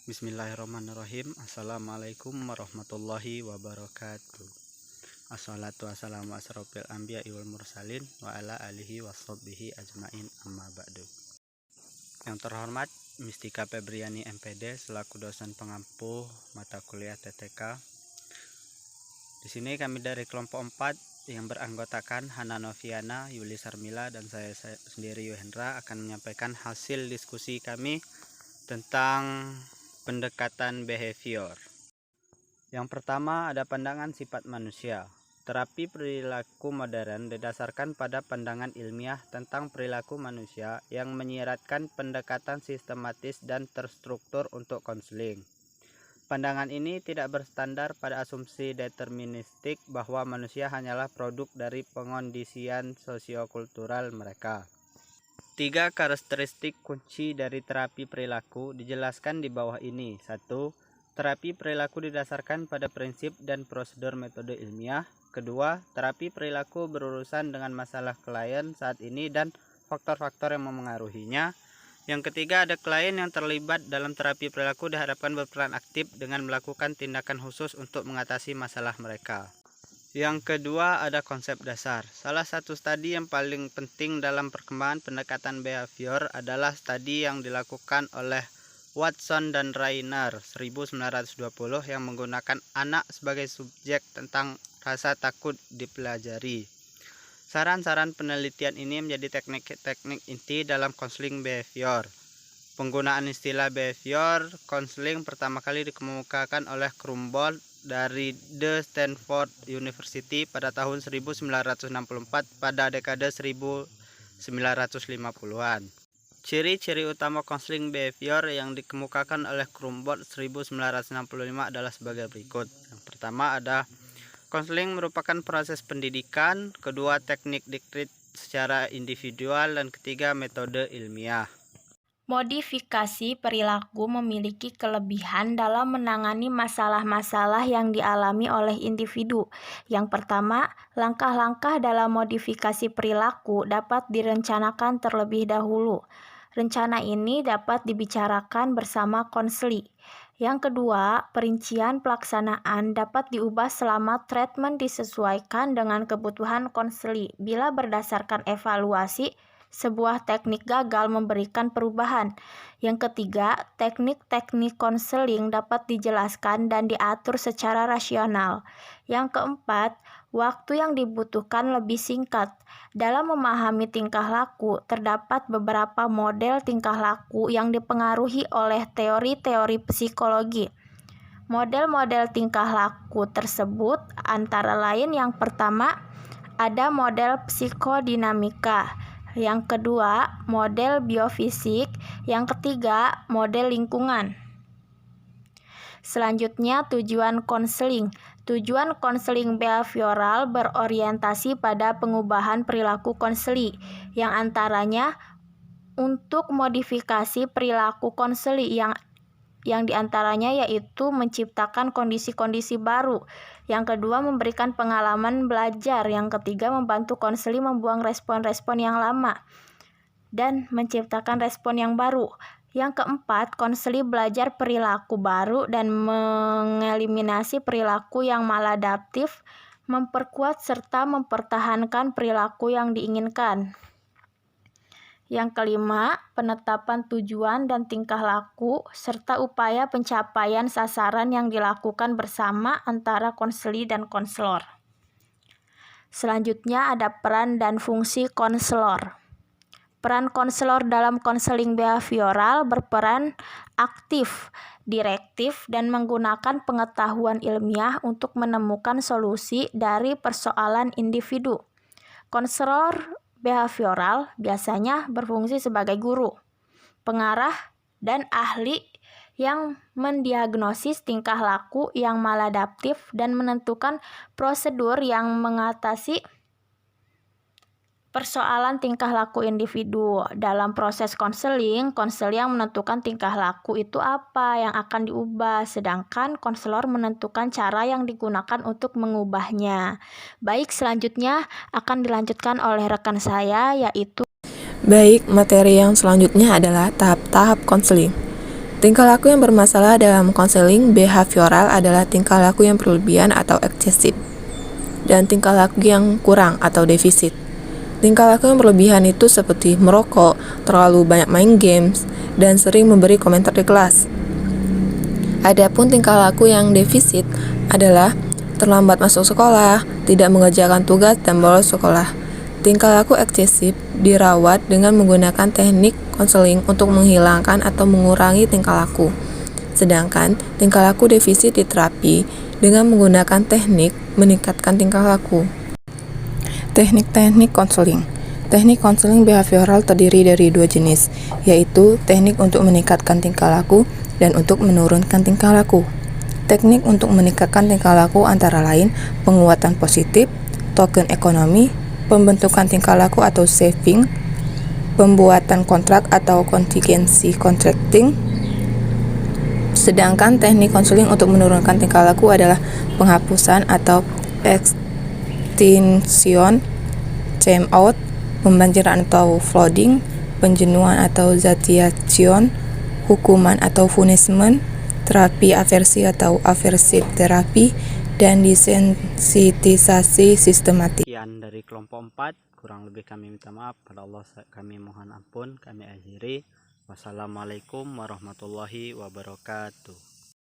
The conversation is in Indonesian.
Bismillahirrahmanirrahim. Assalamualaikum warahmatullahi wabarakatuh. Assalatu wassalamu asrofil anbiya wal mursalin wa ala alihi washabbihi ajmain, amma ba'du. Yang terhormat Mistika Febriani MPD selaku dosen pengampu mata kuliah TTK. Di sini kami dari kelompok 4 yang beranggotakan Hana Noviana, Yuli Sarmila, dan saya sendiri Yuhendra akan menyampaikan hasil diskusi kami tentang pendekatan behavior. Yang pertama ada pandangan sifat manusia. Terapi perilaku modern didasarkan pada pandangan ilmiah tentang perilaku manusia yang menyiratkan pendekatan sistematis dan terstruktur untuk konseling. Pandangan ini tidak bersandar pada asumsi deterministik bahwa manusia hanyalah produk dari pengondisian sosiokultural mereka. 3 karakteristik kunci dari terapi perilaku dijelaskan di bawah ini. 1. Terapi perilaku didasarkan pada prinsip dan prosedur metode ilmiah. 2. Terapi perilaku berurusan dengan masalah klien saat ini dan faktor-faktor yang memengaruhinya. Yang ketiga, ada klien yang terlibat dalam terapi perilaku diharapkan berperan aktif dengan melakukan tindakan khusus untuk mengatasi masalah mereka. Yang kedua, ada konsep dasar. Salah satu studi yang paling penting dalam perkembangan pendekatan behavior adalah studi yang dilakukan oleh Watson dan Rainer 1920 yang menggunakan anak sebagai subjek tentang rasa takut dipelajari. Saran-saran penelitian ini menjadi teknik-teknik inti dalam konseling behavior. Penggunaan istilah behavior konseling pertama kali dikemukakan oleh Krumboldt dari The Stanford University pada tahun 1964 pada dekade 1950-an. Ciri-ciri utama konseling behavior yang dikemukakan oleh Krumboldt 1965 adalah sebagai berikut. Yang pertama ada konseling merupakan proses pendidikan, kedua teknik dikrit secara individual, dan ketiga metode ilmiah. Modifikasi perilaku memiliki kelebihan dalam menangani masalah-masalah yang dialami oleh individu. Yang pertama, langkah-langkah dalam modifikasi perilaku dapat direncanakan terlebih dahulu. Rencana ini dapat dibicarakan bersama konseli. Yang kedua, perincian pelaksanaan dapat diubah selama treatment disesuaikan dengan kebutuhan konseli. Bila berdasarkan evaluasi, sebuah teknik gagal memberikan perubahan. Yang ketiga, teknik-teknik konseling dapat dijelaskan dan diatur secara rasional. Yang keempat, waktu yang dibutuhkan lebih singkat. Dalam memahami tingkah laku, terdapat beberapa model tingkah laku yang dipengaruhi oleh teori-teori psikologi. Model-model tingkah laku tersebut antara lain yang pertama, ada model psikodinamika. Yang kedua, model biofisik. Yang ketiga, model lingkungan. Selanjutnya, tujuan konseling. Tujuan konseling behavioral berorientasi pada pengubahan perilaku konseli, yang antaranya untuk modifikasi perilaku konseli yang diantaranya yaitu menciptakan kondisi-kondisi baru. Yang kedua, memberikan pengalaman belajar. Yang ketiga, membantu konseli membuang respon-respon yang lama dan menciptakan respon yang baru. Yang keempat, konseli belajar perilaku baru dan mengeliminasi perilaku yang maladaptif, memperkuat serta mempertahankan perilaku yang diinginkan. Yang kelima, penetapan tujuan dan tingkah laku, serta upaya pencapaian sasaran yang dilakukan bersama antara konseli dan konselor. Selanjutnya ada peran dan fungsi konselor. Peran konselor dalam konseling behavioral berperan aktif, direktif, dan menggunakan pengetahuan ilmiah untuk menemukan solusi dari persoalan individu. Konselor behavioral biasanya berfungsi sebagai guru, pengarah, dan ahli yang mendiagnosis tingkah laku yang maladaptif dan menentukan prosedur yang mengatasi persoalan tingkah laku individu. Dalam proses konseling, konselor yang menentukan tingkah laku itu apa yang akan diubah, sedangkan konselor menentukan cara yang digunakan untuk mengubahnya. Baik, selanjutnya akan dilanjutkan oleh rekan saya, yaitu Baik, materi yang selanjutnya adalah tahap-tahap konseling. Tingkah laku yang bermasalah dalam konseling behavioral adalah tingkah laku yang berlebihan atau eksesif, dan tingkah laku yang kurang atau defisit. Tingkah laku yang berlebihan itu seperti merokok, terlalu banyak main games, dan sering memberi komentar di kelas. Adapun tingkah laku yang defisit adalah terlambat masuk sekolah, tidak mengerjakan tugas, dan bolos sekolah. Tingkah laku eksesif dirawat dengan menggunakan teknik konseling untuk menghilangkan atau mengurangi tingkah laku. Sedangkan tingkah laku defisit diterapi dengan menggunakan teknik meningkatkan tingkah laku. Teknik-teknik konseling. Teknik konseling behavioral terdiri dari dua jenis, yaitu teknik untuk meningkatkan tingkah laku dan untuk menurunkan tingkah laku. Teknik untuk meningkatkan tingkah laku antara lain penguatan positif, token ekonomi, pembentukan tingkah laku atau saving, pembuatan kontrak atau contingency contracting. Sedangkan teknik konseling untuk menurunkan tingkah laku adalah penghapusan atau extinction, time out, pembanjiran atau flooding, penjenuhan atau satiation, hukuman atau punishment, terapi aversi atau aversive terapi, dan desensitisasi sistematik. Sekian dari kelompok 4, kurang lebih kami minta maaf, pada Allah kami mohon ampun. Kami akhiri. Wassalamualaikum warahmatullahi wabarakatuh.